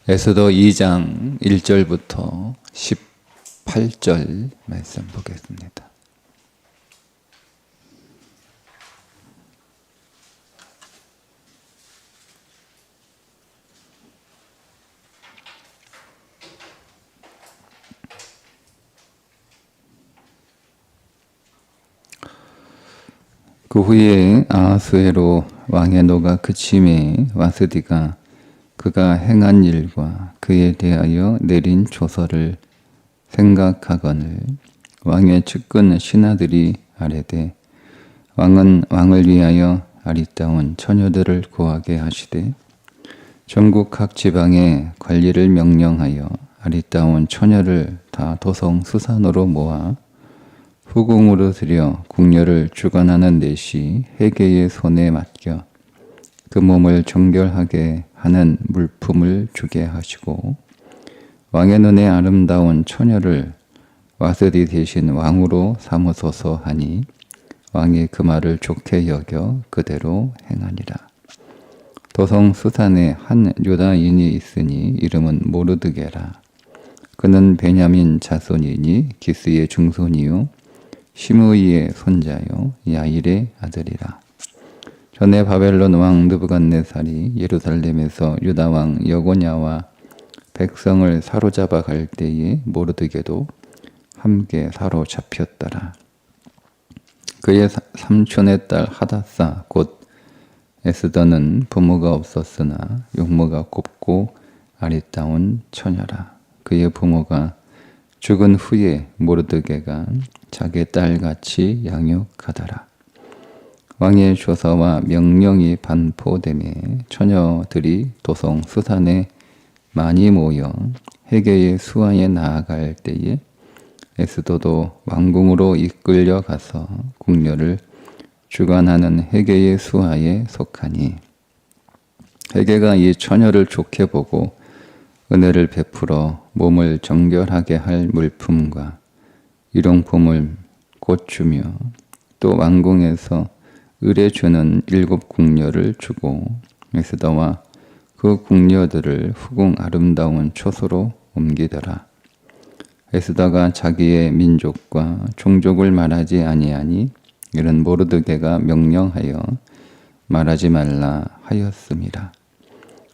에스더 2장 1절부터 18절 말씀 보겠습니다. 그 후에 아하수에로 왕의 노가 그침에 와스디가 그가 행한 일과 그에 대하여 내린 조서를 생각하거늘 왕의 측근 신하들이 아뢰되 왕은 왕을 위하여 아리따운 처녀들을 구하게 하시되 전국 각 지방에 관리를 명령하여 아리따운 처녀를 다 도성 수산으로 모아 후궁으로 들여 궁녀를 주관하는 넷이 헤게의 손에 맡겨 그 몸을 정결하게 하는 물품을 주게 하시고 왕의 눈에 아름다운 처녀를 와스디 대신 왕으로 삼으소서 하니 왕이 그 말을 좋게 여겨 그대로 행하니라. 도성 수산에 한 유다인이 있으니 이름은 모르드게라. 그는 베냐민 자손이니 기스의 중손이요 시므이의 손자요 야일의 아들이라. 전에 바벨론 왕 느부갓네살이 예루살렘에서 유다 왕 여고냐와 백성을 사로잡아 갈 때에 모르드게도 함께 사로잡혔더라. 그의 삼촌의 딸 하다사 곧 에스더는 부모가 없었으나 용모가 곱고 아리따운 처녀라. 그의 부모가 죽은 후에 모르드게가 자기 딸같이 양육하더라. 왕의 조서와 명령이 반포되매 처녀들이 도성 수산에 많이 모여 헤게의 수하에 나아갈 때에 에스더도 왕궁으로 이끌려 가서 궁녀를 주관하는 헤게의 수하에 속하니 헤게가 이 처녀를 좋게 보고 은혜를 베풀어 몸을 정결하게 할 물품과 일용품을 곧 주며 또 왕궁에서 을에 주는 7 궁녀를 주고 에스더와 그 궁녀들을 후궁 아름다운 초소로 옮기더라. 에스더가 자기의 민족과 종족을 말하지 아니하니 이는 모르드게가 명령하여 말하지 말라 하였음이라.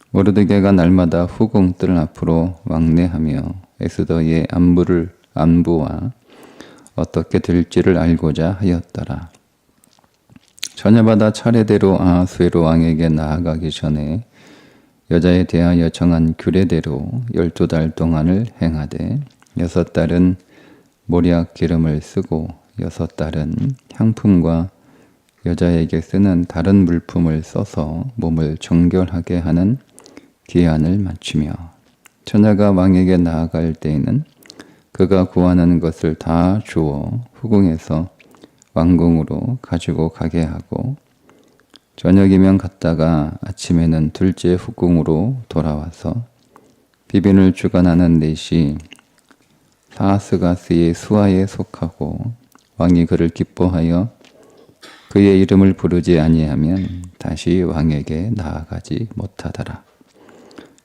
모르드게가 날마다 후궁 뜰 앞으로 왕래하며 에스더의 안부와 어떻게 될지를 알고자 하였더라. 저녁마다 차례대로 아하수에로 왕에게 나아가기 전에 여자에 대하여 정한 규례대로 12달 동안을 행하되 6달은 모략 기름을 쓰고 6달은 향품과 여자에게 쓰는 다른 물품을 써서 몸을 정결하게 하는 기한을 맞추며 처녀가 왕에게 나아갈 때에는 그가 구하는 것을 다 주어 후궁에서 왕궁으로 가지고 가게 하고 저녁이면 갔다가 아침에는 둘째 후궁으로 돌아와서 비빈을 주관하는 넷이 사하스가스의 수하에 속하고 왕이 그를 기뻐하여 그의 이름을 부르지 아니하면 다시 왕에게 나아가지 못하더라.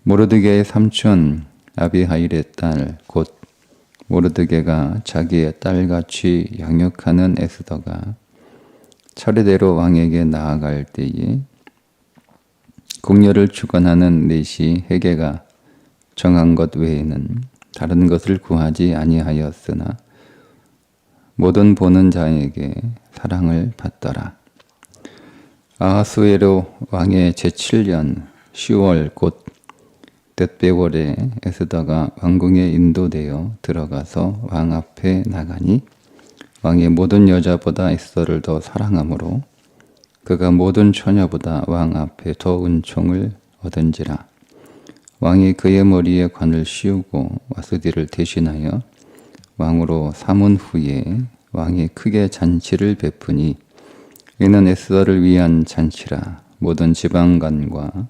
모르드게의 삼촌 아비하일의 딸 곧 모르드게가 자기의 딸같이 양육하는 에스더가 차례대로 왕에게 나아갈 때에 궁녀를 주관하는 넷이 헤게가 정한 것 외에는 다른 것을 구하지 아니하였으나 모든 보는 자에게 사랑을 받더라. 아하수에로 왕의 제7년 10월 곧 뎃배월에 에스더가 왕궁에 인도되어 들어가서 왕 앞에 나가니 왕이 모든 여자보다 에스더를 더 사랑하므로 그가 모든 처녀보다 왕 앞에 더 은총을 얻은지라. 왕이 그의 머리에 관을 씌우고 와스디를 대신하여 왕으로 삼은 후에 왕이 크게 잔치를 베푸니 이는 에스더를 위한 잔치라. 모든 지방관과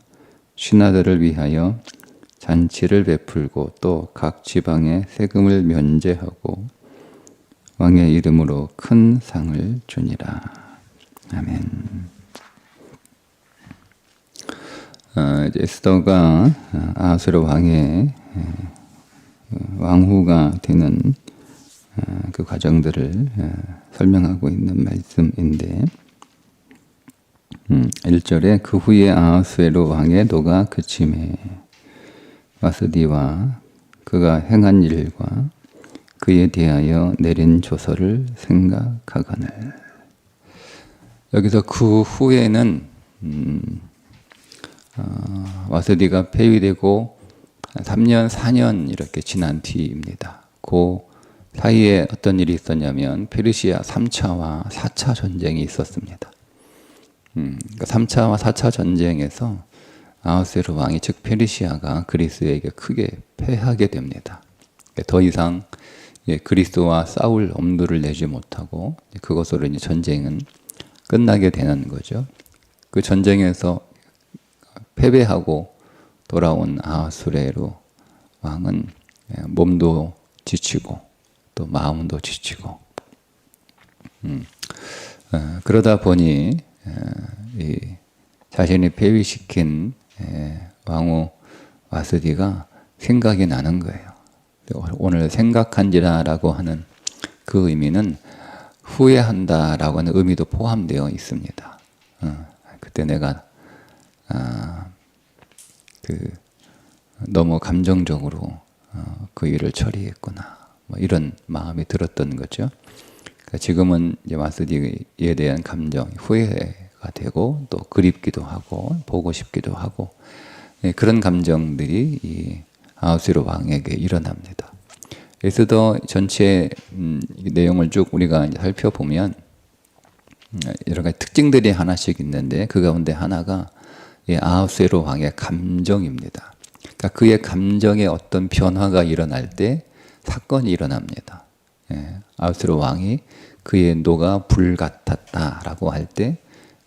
신하들을 위하여 잔치를 베풀고 또 각 지방에 세금을 면제하고 왕의 이름으로 큰 상을 주니라. 아멘. 이제 에스더가 아하수에로 왕의 왕후가 되는 그 과정들을 설명하고 있는 말씀인데 1절에 그 후에 아하수에로 왕의 노가 그침에 와스디와 그가 행한 일과 그에 대하여 내린 조서를 생각하거늘. 여기서 그 후에는 와스디가 폐위되고 3년, 4년 이렇게 지난 뒤입니다. 그 사이에 어떤 일이 있었냐면 페르시아 3차와 4차 전쟁이 있었습니다. 3차와 4차 전쟁에서 아하수에로 왕이 즉 페르시아가 그리스에게 크게 패하게 됩니다. 더 이상 그리스와 싸울 엄두를 내지 못하고 그것으로 이제 전쟁은 끝나게 되는 거죠. 그 전쟁에서 패배하고 돌아온 아하수에로 왕은 몸도 지치고 또 마음도 지치고 그러다 보니 이 자신이 폐위시킨 왕후 와스디가 생각이 나는 거예요. 오늘 생각한지라라고 하는 그 의미는 후회한다라고 하는 의미도 포함되어 있습니다. 그때 내가 너무 감정적으로 그 일을 처리했구나. 뭐 이런 마음이 들었던 거죠. 그러니까 지금은 이제 와스디에 대한 감정, 후회가 되고 또 그립기도 하고 보고 싶기도 하고 그런 감정들이 이 아하수에로 왕에게 일어납니다. 에스더 전체 내용을 쭉 우리가 이제 살펴보면 여러 가지 특징들이 하나씩 있는데 그 가운데 하나가 이 아하수에로 왕의 감정입니다. 그러니까 그의 감정에 어떤 변화가 일어날 때 사건이 일어납니다. 아하수에로 왕이 그의 노가 불 같았다라고 할 때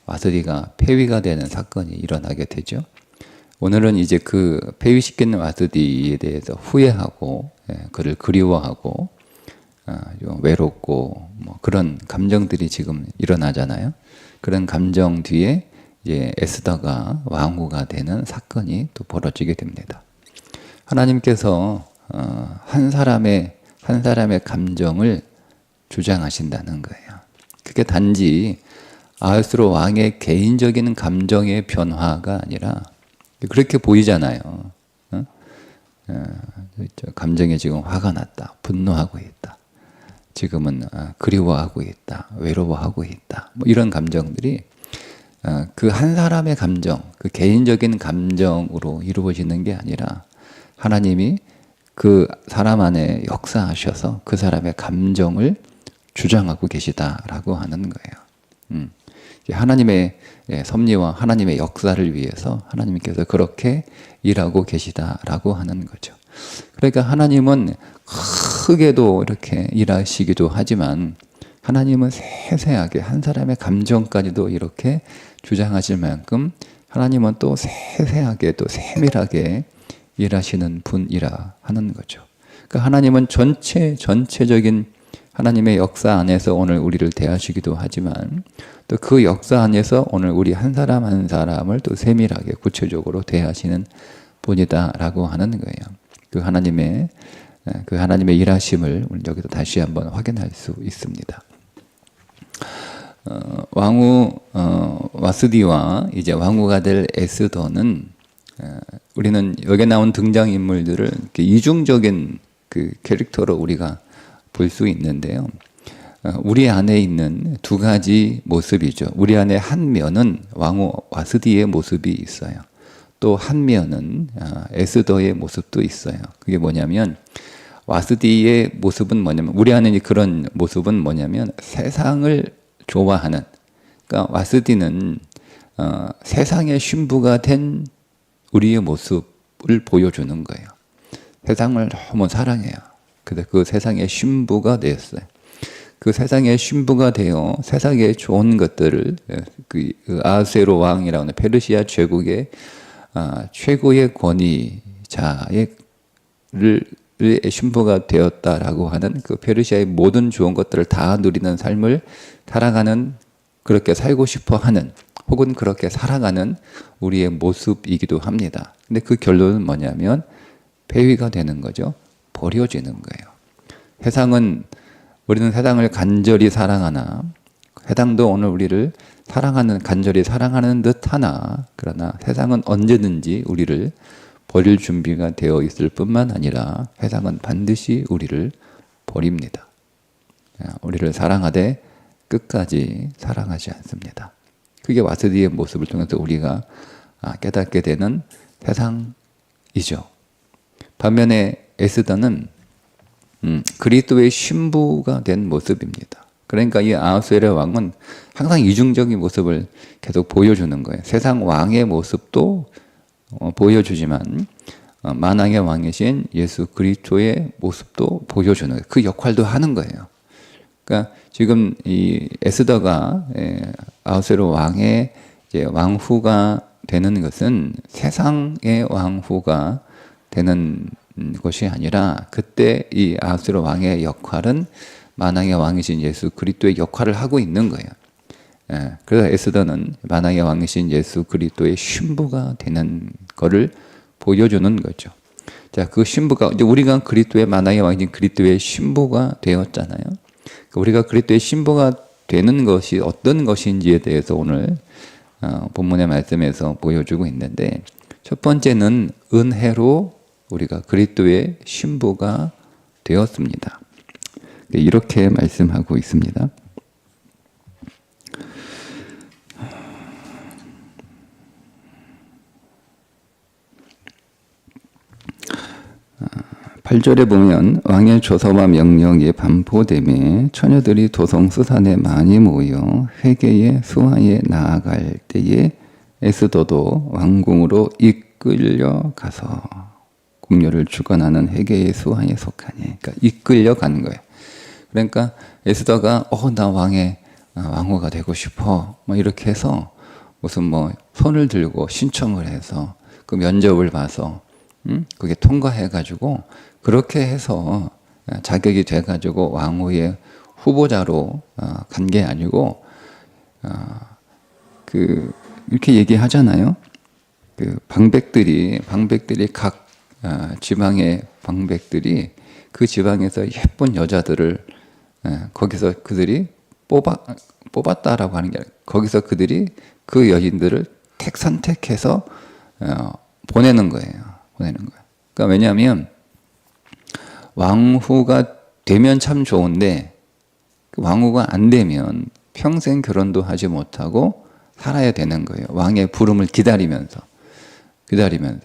와스디가 폐위가 되는 사건이 일어나게 되죠. 오늘은 이제 그 폐위시킨 와스디에 대해서 후회하고 그를 그리워하고 좀 외롭고 뭐 그런 감정들이 지금 일어나잖아요. 그런 감정 뒤에 이제 에스더가 왕후가 되는 사건이 또 벌어지게 됩니다. 하나님께서 한 사람의 감정을 주장하신다는 거예요. 그게 단지 아하수에로 왕의 개인적인 감정의 변화가 아니라 그렇게 보이잖아요. 감정에 지금 화가 났다, 분노하고 있다, 지금은 그리워하고 있다, 외로워하고 있다. 뭐 이런 감정들이 그 한 사람의 감정, 그 개인적인 감정으로 이루어지는 게 아니라 하나님이 그 사람 안에 역사하셔서 그 사람의 감정을 주장하고 계시다라고 하는 거예요. 하나님의 섭리와 하나님의 역사를 위해서 하나님께서 그렇게 일하고 계시다라고 하는 거죠. 그러니까 하나님은 크게도 이렇게 일하시기도 하지만 하나님은 세세하게 한 사람의 감정까지도 이렇게 주장하실 만큼 하나님은 또 세세하게 또 세밀하게 일하시는 분이라 하는 거죠. 그러니까 하나님은 전체적인 하나님의 역사 안에서 오늘 우리를 대하시기도 하지만 또 그 역사 안에서 오늘 우리 한 사람 한 사람을 또 세밀하게 구체적으로 대하시는 분이다라고 하는 거예요. 그 하나님의 일하심을 우리 여기서 다시 한번 확인할 수 있습니다. 왕후 와스디와 이제 왕후가 될 에스더는 우리는 여기 나온 등장 인물들을 이렇게 이중적인 그 캐릭터로 우리가 볼 수 있는데요. 우리 안에 있는 두 가지 모습이죠. 우리 안에 한 면은 왕후 와스디의 모습이 있어요. 또 한 면은 에스더의 모습도 있어요. 그게 뭐냐면 와스디의 모습은 뭐냐면 우리 안에 그런 모습은 뭐냐면 세상을 좋아하는, 그러니까 와스디는 세상의 신부가 된 우리의 모습을 보여주는 거예요. 세상을 너무 사랑해요. 근데 그 세상의 신부가 되었어요. 그 세상의 신부가 되어 세상의 좋은 것들을 그 아하수에로 왕이라고 하는 페르시아 제국의 최고의 권위자의 신부가 되었다라고 하는 그 페르시아의 모든 좋은 것들을 다 누리는 삶을 살아가는, 그렇게 살고 싶어 하는 혹은 그렇게 살아가는 우리의 모습이기도 합니다. 근데 그 결론은 뭐냐면 폐위가 되는 거죠. 버려지는 거예요. 우리는 세상을 간절히 사랑하나, 세상도 오늘 우리를 간절히 사랑하는 듯 하나, 그러나 세상은 언제든지 우리를 버릴 준비가 되어 있을 뿐만 아니라 세상은 반드시 우리를 버립니다. 우리를 사랑하되 끝까지 사랑하지 않습니다. 그게 와스디의 모습을 통해서 우리가 깨닫게 되는 세상이죠. 반면에 에스더는 그리스도의 신부가 된 모습입니다. 그러니까 이 아하수에르 왕은 항상 이중적인 모습을 계속 보여주는 거예요. 세상 왕의 모습도 보여주지만 만왕의 왕이신 예수 그리스도의 모습도 보여주는 거예요. 그 역할도 하는 거예요. 그러니까 지금 이 에스더가 아하수에르 왕의 이제 왕후가 되는 것은 세상의 왕후가 되는 것이 아니라 그때 이 아하수에르 왕의 역할은 만왕의 왕이신 예수 그리스도의 역할을 하고 있는 거예요. 그래서 에스더는 만왕의 왕이신 예수 그리스도의 신부가 되는 것을 보여주는 거죠. 자, 그 신부가 이제 우리가 그리스도의 만왕의 왕이신 그리스도의 신부가 되었잖아요. 우리가 그리스도의 신부가 되는 것이 어떤 것인지에 대해서 오늘 본문의 말씀에서 보여주고 있는데, 첫 번째는 은혜로 우리가 그리스도의 신부가 되었습니다. 이렇게 말씀하고 있습니다. 8절에 보면 왕의 조서와 명령이 반포되매 처녀들이 도성수산에 많이 모여 회개의 수하에 나아갈 때에 에스더도 왕궁으로 이끌려 가서 궁녀를 주관하는 회개의 수하에 속하니, 그러니까 이끌려 간 거예요. 그러니까 에스더가 나 왕의 왕후가 되고 싶어 뭐 이렇게 해서 무슨 뭐 손을 들고 신청을 해서 그 면접을 봐서 그게 통과해가지고 그렇게 해서 자격이 돼가지고 왕후의 후보자로 간 게 아니고 이렇게 얘기하잖아요. 그 방백들이 각 지방의 방백들이 그 지방에서 예쁜 여자들을 거기서 그들이 뽑았다라고 하는 게 아니라 거기서 그들이 그 여인들을 선택해서 보내는 거예요. 그러니까 왜냐하면 왕후가 되면 참 좋은데 왕후가 안 되면 평생 결혼도 하지 못하고 살아야 되는 거예요. 왕의 부름을 기다리면서.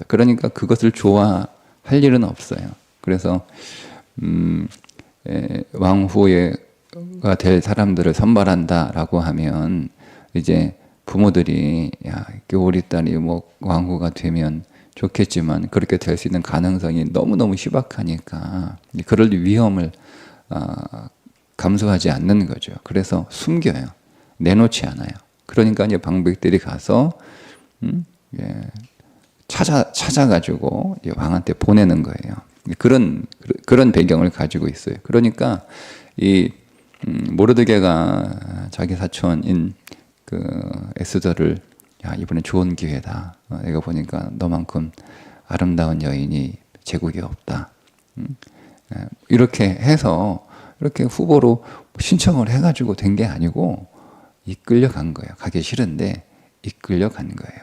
그러니까 그것을 좋아할 일은 없어요. 그래서 왕후가 될 사람들을 선발한다라고 하면 이제 부모들이 우리 딸이 뭐 왕후가 되면 좋겠지만 그렇게 될 수 있는 가능성이 너무너무 희박하니까 그럴 위험을 감수하지 않는 거죠. 그래서 숨겨요. 내놓지 않아요. 그러니까 이제 방백들이 가서 찾아가지고 왕한테 보내는 거예요. 그런 배경을 가지고 있어요. 그러니까 이 모르드게가 자기 사촌인 그 에스더를 이번에 좋은 기회다. 내가 보니까 너만큼 아름다운 여인이 제국에 없다. 이렇게 해서 이렇게 후보로 신청을 해가지고 된 게 아니고 이끌려 간 거예요. 가기 싫은데 이끌려 간 거예요.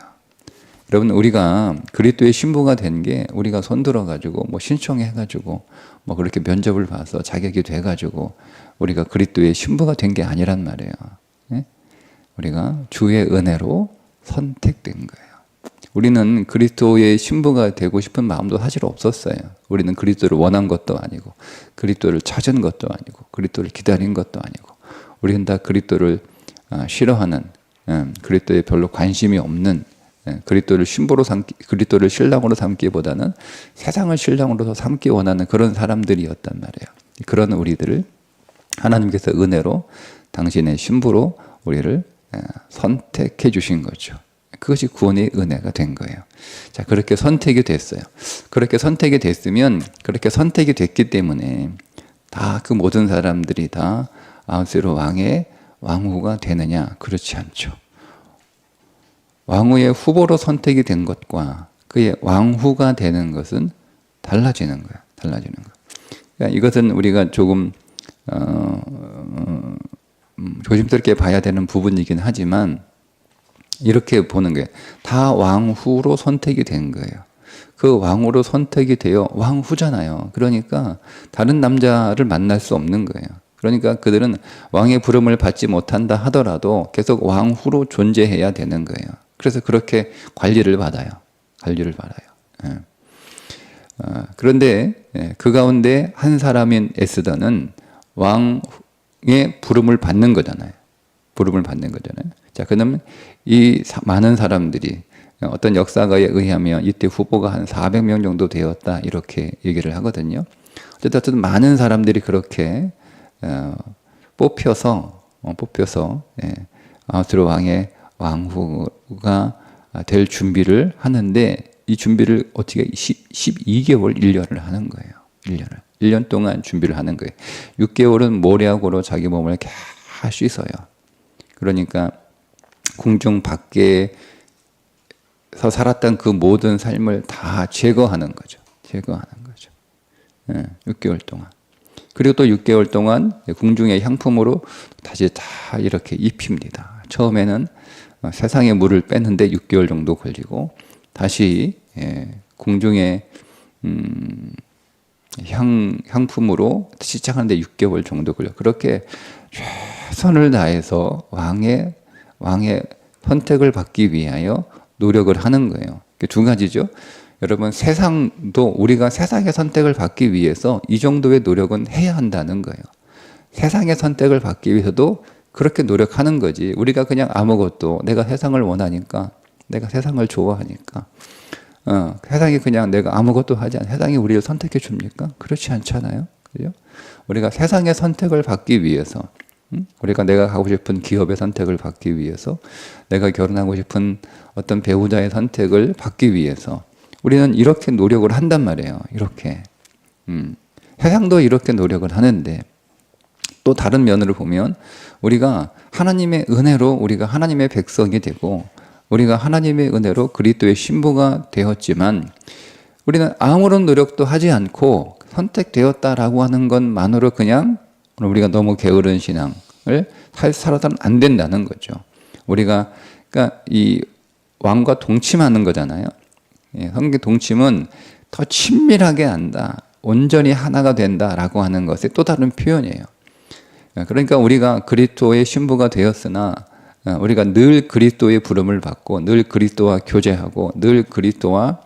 여러분, 우리가 그리스도의 신부가 된 게 우리가 손들어가지고 뭐 신청해가지고 뭐 그렇게 면접을 봐서 자격이 돼가지고 우리가 그리스도의 신부가 된 게 아니란 말이에요. 우리가 주의 은혜로 선택된 거예요. 우리는 그리스도의 신부가 되고 싶은 마음도 사실 없었어요. 우리는 그리스도를 원한 것도 아니고 그리스도를 찾은 것도 아니고 그리스도를 기다린 것도 아니고 우리는 다 그리스도를 싫어하는, 그리스도에 별로 관심이 없는, 그리스도를 그리스도를 신랑으로 삼기보다는 세상을 신랑으로 삼기 원하는 그런 사람들이었단 말이에요. 그런 우리들을 하나님께서 은혜로 당신의 신부로 우리를 선택해 주신 거죠. 그것이 구원의 은혜가 된 거예요. 자, 그렇게 선택이 됐어요. 그렇게 선택이 됐으면, 그렇게 선택이 됐기 때문에 다 그 모든 사람들이 다 아하수에르 왕의 왕후가 되느냐? 그렇지 않죠. 왕후의 후보로 선택이 된 것과 그의 왕후가 되는 것은 달라지는 거야. 달라지는 거. 그러니까 이것은 우리가 조금 조심스럽게 봐야 되는 부분이긴 하지만 이렇게 보는 게 다 왕후로 선택이 된 거예요. 그 왕후로 선택이 되어 왕후잖아요. 그러니까 다른 남자를 만날 수 없는 거예요. 그러니까 그들은 왕의 부름을 받지 못한다 하더라도 계속 왕후로 존재해야 되는 거예요. 그래서 그렇게 관리를 받아요. 관리를 받아요. 예. 그런데 그 가운데 한 사람인 에스더는 왕의 부름을 받는 거잖아요. 부름을 받는 거잖아요. 자, 그러면 이 많은 사람들이 어떤 역사가에 의하면 이때 후보가 한 400명 정도 되었다 이렇게 얘기를 하거든요. 어쨌든 많은 사람들이 그렇게 뽑혀서 아하스로 왕의 왕후가 될 준비를 하는데 이 준비를 어떻게 12개월 1년을 하는 거예요. 1년 동안 준비를 하는 거예요. 6개월은 모략으로 자기 몸을 다 씻어요. 그러니까 궁중 밖에서 살았던 그 모든 삶을 다 제거하는 거죠. 제거하는 거죠. 6개월 동안. 그리고 또 6개월 동안 궁중의 향품으로 다시 다 이렇게 입힙니다. 처음에는 세상의 물을 뺐는데 6개월 정도 걸리고 다시 궁중의 향품으로 시작하는데 6개월 정도 걸려. 그렇게 최선을 다해서 왕의 선택을 받기 위하여 노력을 하는 거예요. 두 가지죠. 여러분, 세상도 우리가 세상의 선택을 받기 위해서 이 정도의 노력은 해야 한다는 거예요. 세상의 선택을 받기 위해서도 그렇게 노력하는 거지. 우리가 그냥 아무것도 내가 세상을 원하니까, 내가 세상을 좋아하니까, 세상이 그냥 내가 아무것도 하지 않아. 세상이 우리를 선택해 줍니까? 그렇지 않잖아요. 그죠? 우리가 세상의 선택을 받기 위해서, 우리가 내가 가고 싶은 기업의 선택을 받기 위해서, 내가 결혼하고 싶은 어떤 배우자의 선택을 받기 위해서 우리는 이렇게 노력을 한단 말이에요. 이렇게. 세상도 이렇게 노력을 하는데 또 다른 면으로 보면 우리가 하나님의 은혜로 우리가 하나님의 백성이 되고 우리가 하나님의 은혜로 그리스도의 신부가 되었지만 우리는 아무런 노력도 하지 않고 선택되었다라고 하는 것만으로 그냥 우리가 너무 게으른 신앙을 살아서는 안 된다는 거죠. 우리가 그러니까 이 왕과 동침하는 거잖아요. 성경 동침은 더 친밀하게 한다, 온전히 하나가 된다라고 하는 것의 또 다른 표현이에요. 그러니까 우리가 그리스도의 신부가 되었으나 우리가 늘 그리스도의 부름을 받고 늘 그리스도와 교제하고 늘 그리스도와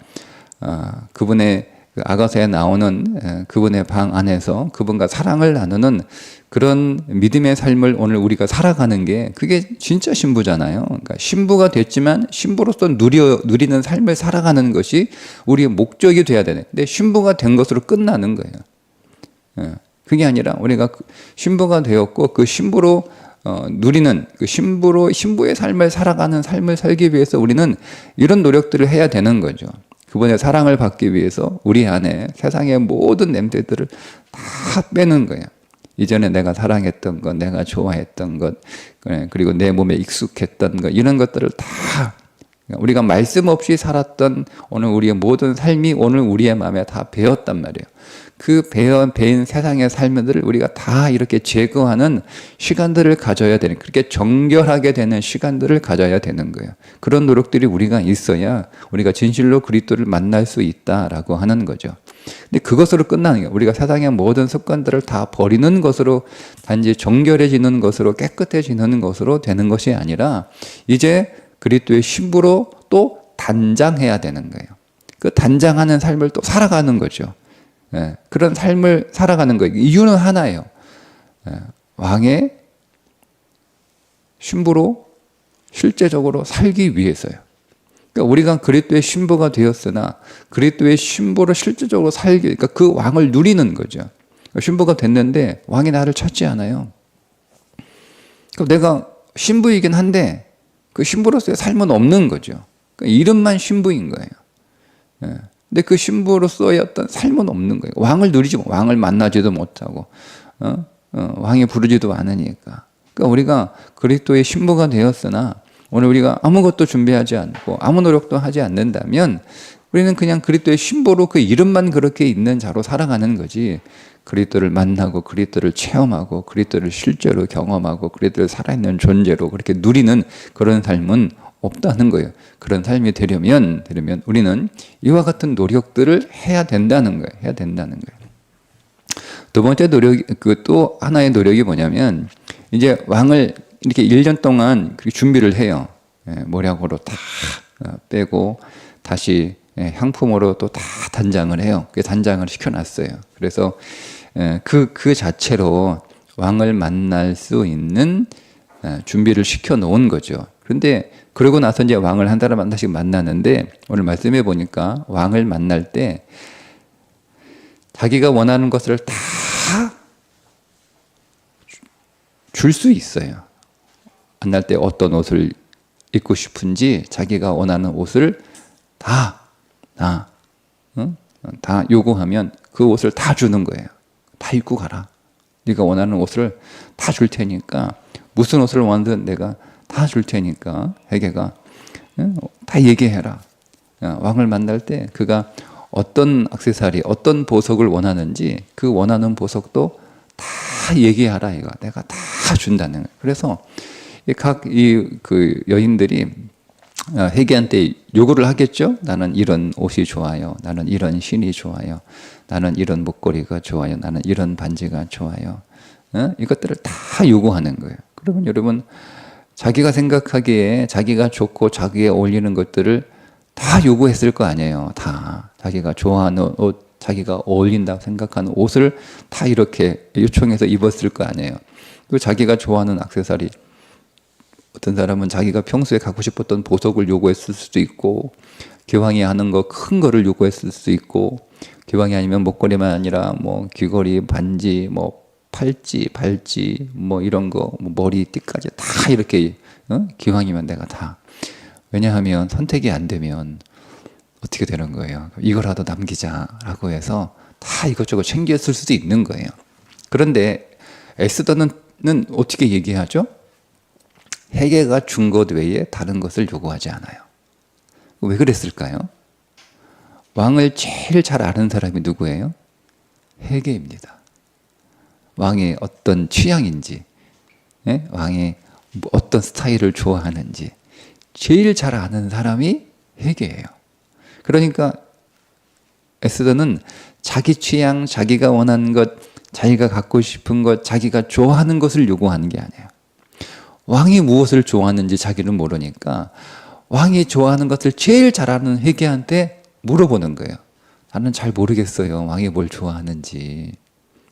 그분의 아가서에 나오는 그분의 방 안에서 그분과 사랑을 나누는 그런 믿음의 삶을 오늘 우리가 살아가는 게 그게 진짜 신부잖아요. 그러니까 신부가 됐지만 신부로서 누리는 삶을 살아가는 것이 우리의 목적이 돼야 되는. 근데 신부가 된 것으로 끝나는 거예요. 그게 아니라 우리가 신부가 되었고 그 신부로 누리는 그 신부의 삶을 살아가는 삶을 살기 위해서 우리는 이런 노력들을 해야 되는 거죠. 그분의 사랑을 받기 위해서 우리 안에 세상의 모든 냄새들을 다 빼는 거예요. 이전에 내가 사랑했던 것, 내가 좋아했던 것, 그리고 내 몸에 익숙했던 것, 이런 것들을 다 우리가 말씀 없이 살았던 오늘 우리의 모든 삶이 오늘 우리의 마음에 다 배었단 말이에요. 그 배인 세상의 삶들을 우리가 다 이렇게 제거하는 시간들을 가져야 되는, 그렇게 정결하게 되는 시간들을 가져야 되는 거예요. 그런 노력들이 우리가 있어야 우리가 진실로 그리스도를 만날 수 있다라고 하는 거죠. 근데 그것으로 끝나는 거예요. 우리가 세상의 모든 습관들을 다 버리는 것으로, 단지 정결해지는 것으로, 깨끗해지는 것으로 되는 것이 아니라 이제 그리스도의 신부로 또 단장해야 되는 거예요. 그 단장하는 삶을 또 살아가는 거죠. 그런 삶을 살아가는 거예요. 이유는 하나예요. 왕의 신부로 실제적으로 살기 위해서요. 그러니까 우리가 그리스도의 신부가 되었으나 그리스도의 신부로 실제적으로 그러니까 그 왕을 누리는 거죠. 신부가 됐는데 왕이 나를 찾지 않아요. 그럼 내가 신부이긴 한데 그 신부로서의 삶은 없는 거죠. 그러니까 이름만 신부인 거예요. 근데 그 신부로서의 어떤 삶은 없는 거예요. 왕을 누리지, 왕을 만나지도 못하고, 왕이 부르지도 않으니까. 그러니까 우리가 그리스도의 신부가 되었으나 오늘 우리가 아무것도 준비하지 않고 아무 노력도 하지 않는다면 우리는 그냥 그리스도의 심보로 그 이름만 그렇게 있는 자로 살아가는 거지, 그리스도를 만나고 그리스도를 체험하고 그리스도를 실제로 경험하고 그리스도를 살아있는 존재로 그렇게 누리는 그런 삶은 없다는 거예요. 그런 삶이 되려면 우리는 이와 같은 노력들을 해야 된다는 거예요. 두 번째 노력, 또 하나의 노력이 뭐냐면, 이제 왕을 이렇게 1년 동안 준비를 해요. 모략으로 다 빼고 다시 향품으로 또 다 단장을 해요. 단장을 시켜놨어요. 그래서 그 자체로 왕을 만날 수 있는 준비를 시켜놓은 거죠. 그런데 그러고 나서 이제 왕을 한 달에 한 번씩 만나는데, 오늘 말씀해 보니까 왕을 만날 때 자기가 원하는 것을 다 줄 수 있어요. 만날 때 어떤 옷을 입고 싶은지 자기가 원하는 옷을 다 요구하면 그 옷을 다 주는 거예요. 다 입고 가라. 네가 원하는 옷을 다 줄 테니까, 무슨 옷을 원하든 내가 다 줄 테니까 회개가 다 얘기해라. 왕을 만날 때 그가 어떤 액세서리, 어떤 보석을 원하는지 그 원하는 보석도 다 얘기하라. 이거 내가 다 준다는 거예요. 그래서 그 여인들이 회개한테 요구를 하겠죠. 나는 이런 옷이 좋아요. 나는 이런 신이 좋아요. 나는 이런 목걸이가 좋아요. 나는 이런 반지가 좋아요. 이것들을 다 요구하는 거예요. 그러면 여러분, 자기가 생각하기에 자기가 좋고 자기에 어울리는 것들을 다 요구했을 거 아니에요. 다 자기가 좋아하는 옷, 자기가 어울린다고 생각하는 옷을 다 이렇게 요청해서 입었을 거 아니에요. 그리고 자기가 좋아하는 액세서리, 어떤 사람은 자기가 평소에 갖고 싶었던 보석을 요구했을 수도 있고, 기왕이 하는 거 큰 거를 요구했을 수도 있고, 기왕이 아니면 목걸이만 아니라 뭐 귀걸이, 반지, 뭐 팔찌, 발찌, 뭐 이런 거, 뭐 머리띠까지 다 이렇게 기왕이면 내가 다. 왜냐하면 선택이 안 되면 어떻게 되는 거예요? 이거라도 남기자라고 해서 다 이것저것 챙겼을 수도 있는 거예요. 그런데 에스더는 어떻게 얘기하죠? 헤게가 준 것 외에 다른 것을 요구하지 않아요. 왜 그랬을까요? 왕을 제일 잘 아는 사람이 누구예요? 헤게입니다. 왕의 어떤 취향인지, 왕의 어떤 스타일을 좋아하는지 제일 잘 아는 사람이 헤게예요. 그러니까 에스더는 자기 취향, 자기가 원하는 것, 자기가 갖고 싶은 것, 자기가 좋아하는 것을 요구하는 게 아니에요. 왕이 무엇을 좋아하는지 자기는 모르니까 왕이 좋아하는 것을 제일 잘 아는 헤게한테 물어보는 거예요. 나는 잘 모르겠어요. 왕이 뭘 좋아하는지.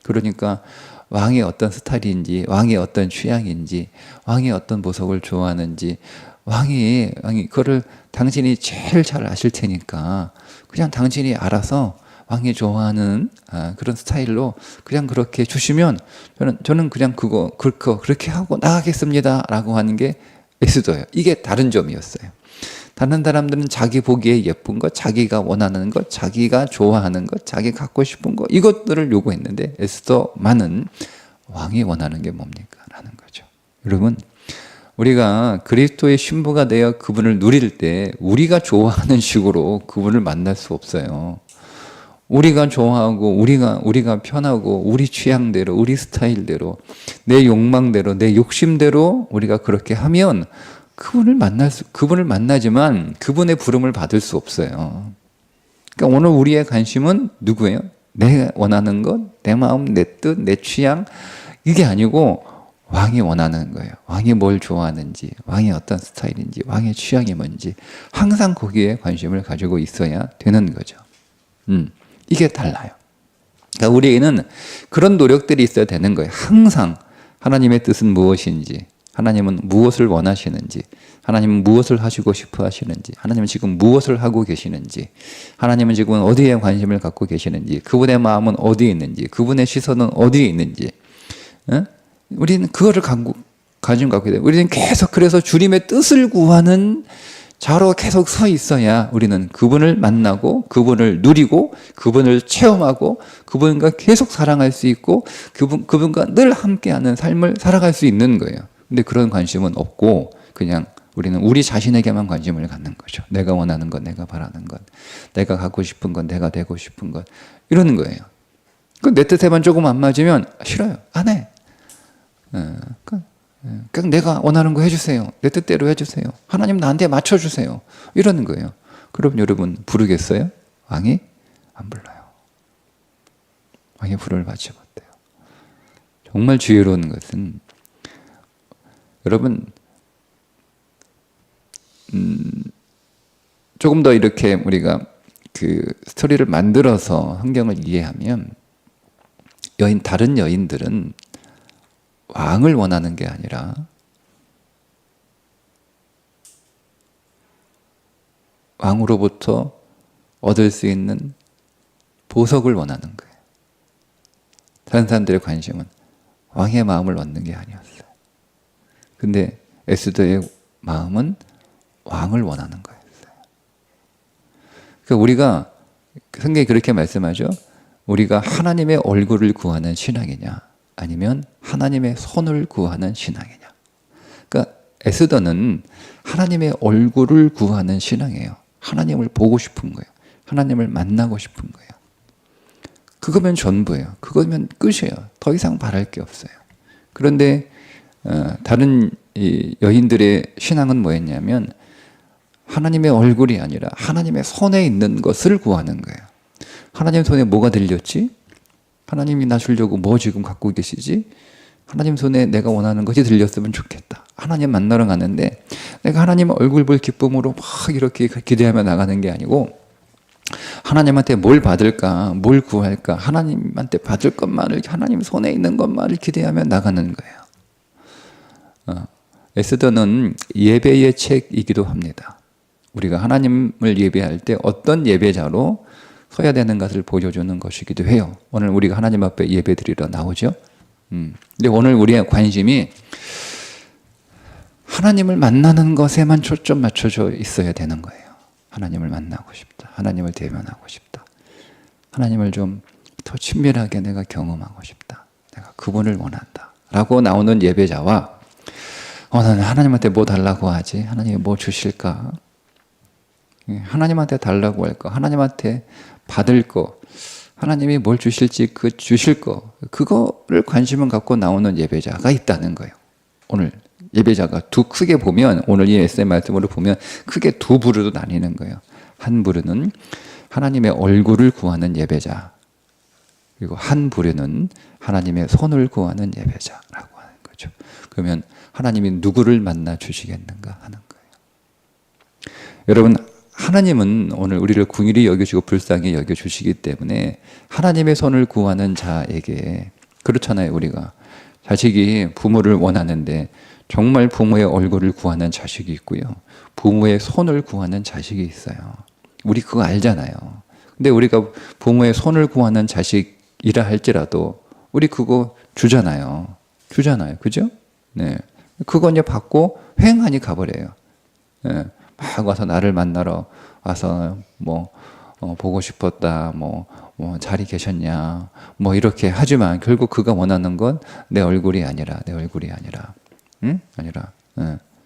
그러니까 왕이 어떤 스타일인지, 왕이 어떤 취향인지, 왕이 어떤 보석을 좋아하는지, 왕이 그거를 당신이 제일 잘 아실 테니까 그냥 당신이 알아서 왕이 좋아하는 그런 스타일로 그냥 그렇게 주시면 저는 그냥 그렇게 하고 나가겠습니다 라고 하는 게 에스더예요. 이게 다른 점이었어요. 다른 사람들은 자기 보기에 예쁜 것, 자기가 원하는 것, 자기가 좋아하는 것, 자기 갖고 싶은 것, 이것들을 요구했는데 에스더만은 왕이 원하는 게 뭡니까? 라는 거죠. 여러분, 우리가 그리스도의 신부가 되어 그분을 누릴 때 우리가 좋아하는 식으로 그분을 만날 수 없어요. 우리가 좋아하고 우리가 편하고 우리 취향대로, 우리 스타일대로, 내 욕망대로, 내 욕심대로 우리가 그렇게 하면 그분을 만나지만 그분의 부름을 받을 수 없어요. 그러니까 오늘 우리의 관심은 누구예요? 내가 원하는 것, 내 마음, 내 뜻, 내 취향, 이게 아니고 왕이 원하는 거예요. 왕이 뭘 좋아하는지, 왕이 어떤 스타일인지, 왕의 취향이 뭔지 항상 거기에 관심을 가지고 있어야 되는 거죠. 이게 달라요. 그러니까 우리에게는 그런 노력들이 있어야 되는 거예요. 항상 하나님의 뜻은 무엇인지, 하나님은 무엇을 원하시는지, 하나님은 무엇을 하시고 싶어 하시는지, 하나님은 지금 무엇을 하고 계시는지, 하나님은 지금 어디에 관심을 갖고 계시는지, 그분의 마음은 어디에 있는지, 그분의 시선은 어디에 있는지, 우리는 그거를 가지고 가게 돼요. 우리는 계속 그래서 주님의 뜻을 구하는 자로 계속 서 있어야 우리는 그분을 만나고 그분을 누리고 그분을 체험하고 그분과 계속 사랑할 수 있고 그분과 늘 함께하는 삶을 살아갈 수 있는 거예요. 근데 그런 관심은 없고 그냥 우리는 우리 자신에게만 관심을 갖는 거죠. 내가 원하는 것, 내가 바라는 것, 내가 갖고 싶은 것, 내가 되고 싶은 것, 이러는 거예요. 내 뜻에만 조금 안 맞으면 싫어요. 안 해. 그냥 내가 원하는 거 해주세요. 내 뜻대로 해주세요. 하나님 나한테 맞춰주세요. 이러는 거예요. 그럼 여러분 부르겠어요? 왕이? 안 불러요. 왕이 불을 받지 못해요. 정말 지혜로운 것은 여러분 조금 더 이렇게 우리가 그 스토리를 만들어서 환경을 이해하면 다른 여인들은 왕을 원하는 게 아니라 왕으로부터 얻을 수 있는 보석을 원하는 거예요. 다른 사람들의 관심은 왕의 마음을 얻는 게 아니었어요. 근데 에스더의 마음은 왕을 원하는 거였어요. 그러니까 우리가 성경이 그렇게 말씀하죠. 우리가 하나님의 얼굴을 구하는 신앙이냐 아니면 하나님의 손을 구하는 신앙이냐. 그러니까 에스더는 하나님의 얼굴을 구하는 신앙이에요. 하나님을 보고 싶은 거예요. 하나님을 만나고 싶은 거예요. 그거면 전부예요. 그거면 끝이에요. 더 이상 바랄 게 없어요. 그런데 다른 이 여인들의 신앙은 뭐였냐면 하나님의 얼굴이 아니라 하나님의 손에 있는 것을 구하는 거예요. 하나님 손에 뭐가 들렸지? 하나님이 나 주려고 뭐 지금 갖고 계시지? 하나님 손에 내가 원하는 것이 들렸으면 좋겠다. 하나님 만나러 가는데 내가 하나님 얼굴 볼 기쁨으로 막 이렇게 기대하며 나가는 게 아니고 하나님한테 뭘 받을까, 뭘 구할까, 하나님한테 받을 것만을, 하나님 손에 있는 것만을 기대하며 나가는 거예요. 에스더는 예배의 책이기도 합니다. 우리가 하나님을 예배할 때 어떤 예배자로 서야 되는 것을 보여주는 것이기도 해요. 오늘 우리가 하나님 앞에 예배 드리러 나오죠. 근데 오늘 우리의 관심이 하나님을 만나는 것에만 초점 맞춰져 있어야 되는 거예요. 하나님을 만나고 싶다. 하나님을 대면하고 싶다. 하나님을 좀 더 친밀하게 내가 경험하고 싶다. 내가 그분을 원한다. 라고 나오는 예배자와 나는 하나님한테 뭐 달라고 하지? 하나님이 뭐 주실까? 하나님한테 달라고 할 거, 하나님한테 받을 거, 하나님이 뭘 주실지 그 주실 거, 그거를 관심을 갖고 나오는 예배자가 있다는 거예요. 오늘 예배자가 크게 보면, 오늘 이 에세이 말씀으로 보면 크게 두 부류로 나뉘는 거예요. 한 부류는 하나님의 얼굴을 구하는 예배자, 그리고 한 부류는 하나님의 손을 구하는 예배자라고 하는 거죠. 그러면 하나님이 누구를 만나 주시겠는가 하는 거예요. 여러분, 하나님은 오늘 우리를 긍휼히 여겨주고 불쌍히 여겨주시기 때문에 하나님의 손을 구하는 자에게, 그렇잖아요. 우리가 자식이 부모를 원하는데 정말 부모의 얼굴을 구하는 자식이 있고요, 부모의 손을 구하는 자식이 있어요. 우리 그거 알잖아요. 근데 우리가 부모의 손을 구하는 자식이라 할지라도 우리 그거 주잖아요. 그죠? 네. 그거 이제 받고 횡하니 가버려요. 네. 막 와서 나를 만나러 와서 보고 싶었다, 자리 계셨냐, 이렇게 하지만 결국 그가 원하는 건 내 얼굴이 아니라, 응? 아니라,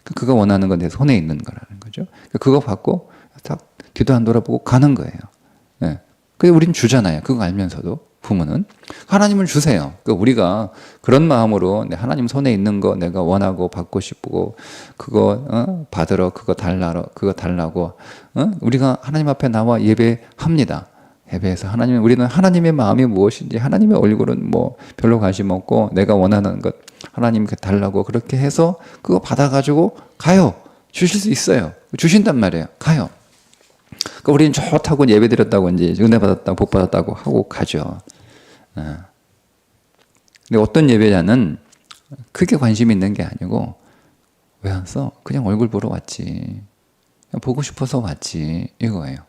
그가 원하는 건 내 손에 있는 거라는 거죠. 그거 받고 딱 뒤도 안 돌아보고 가는 거예요. 네. 근데 우린 주잖아요. 그거 알면서도. 부모는 하나님을 주세요. 그러니까 우리가 그런 마음으로 하나님 손에 있는 거 내가 원하고 받고 싶고 그거 받으러, 그거 달라고 우리가 하나님 앞에 나와 예배합니다. 예배에서 우리는 하나님의 마음이 무엇인지, 하나님의 얼굴은 별로 관심 없고 내가 원하는 것 하나님께 달라고 그렇게 해서 그거 받아가지고 가요. 주실 수 있어요. 주신단 말이에요. 가요. 그러니까 우리는 좋다고 예배 드렸다고 이제 은혜 받았다고 복 받았다고 하고 가죠. 근데 어떤 예배자는 크게 관심 있는 게 아니고, 왜 왔어? 그냥 얼굴 보러 왔지. 그냥 보고 싶어서 왔지. 이거예요.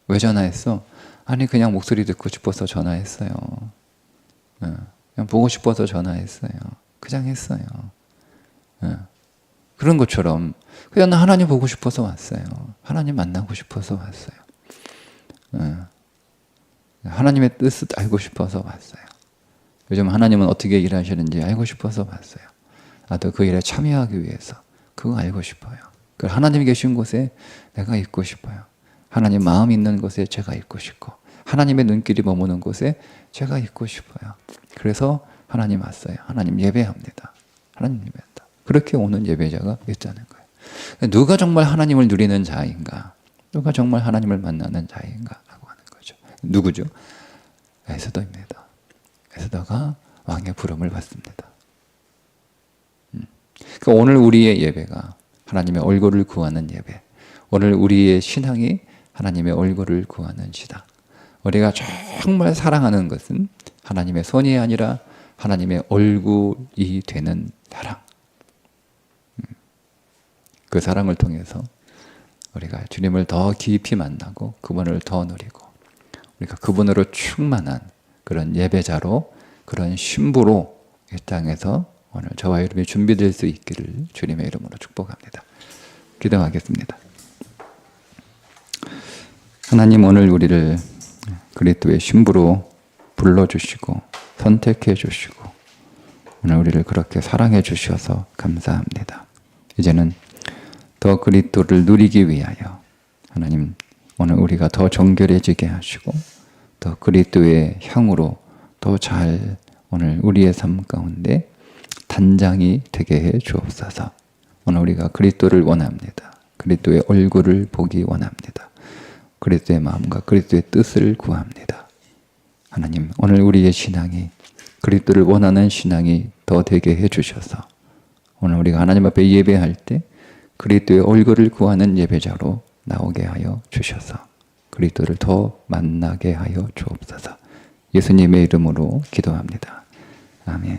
왜 전화했어? 아니 그냥 목소리 듣고 싶어서 전화했어요. 그냥 보고 싶어서 전화했어요. 그냥 했어요. 그런 것처럼 그냥 나 하나님 보고 싶어서 왔어요. 하나님 만나고 싶어서 왔어요. 하나님의 뜻을 알고 싶어서 왔어요. 요즘 하나님은 어떻게 일하시는지 알고 싶어서 왔어요. 나도 그 일에 참여하기 위해서, 그거 알고 싶어요. 하나님이 계신 곳에 내가 있고 싶어요. 하나님 마음 있는 곳에 제가 있고 싶고 하나님의 눈길이 머무는 곳에 제가 있고 싶어요. 그래서 하나님 왔어요. 하나님 예배합니다. 하나님 예배한다. 그렇게 오는 예배자가 있다는 거예요. 누가 정말 하나님을 누리는 자인가? 누가 정말 하나님을 만나는 자인가? 라고 하는 거죠. 누구죠? 에스더입니다. 에스더가 왕의 부름을 받습니다. 그러니까 오늘 우리의 예배가 하나님의 얼굴을 구하는 예배. 오늘 우리의 신앙이 하나님의 얼굴을 구하는 시다. 우리가 정말 사랑하는 것은 하나님의 손이 아니라 하나님의 얼굴이 되는 사랑. 그 사랑을 통해서 우리가 주님을 더 깊이 만나고 그분을 더 누리고 우리가 그분으로 충만한 그런 예배자로 그런 신부로 이 땅에서 오늘 저와 여러분이 준비될 수 있기를 주님의 이름으로 축복합니다. 기도하겠습니다. 하나님 오늘 우리를 그리스도의 신부로 불러주시고 선택해 주시고 오늘 우리를 그렇게 사랑해 주셔서 감사합니다. 이제는 더 그리스도를 누리기 위하여 하나님 오늘 우리가 더 정결해지게 하시고 더 그리스도의 향으로 더 잘 오늘 우리의 삶 가운데 단장이 되게 해 주옵소서. 오늘 우리가 그리스도를 원합니다. 그리스도의 얼굴을 보기 원합니다. 그리스도의 마음과 그리스도의 뜻을 구합니다. 하나님 오늘 우리의 신앙이 그리스도를 원하는 신앙이 더 되게 해 주셔서 오늘 우리가 하나님 앞에 예배할 때 그리스도의 얼굴을 구하는 예배자로 나오게 하여 주셔서 그리스도를 더 만나게 하여 주옵소서. 예수님의 이름으로 기도합니다. 아멘.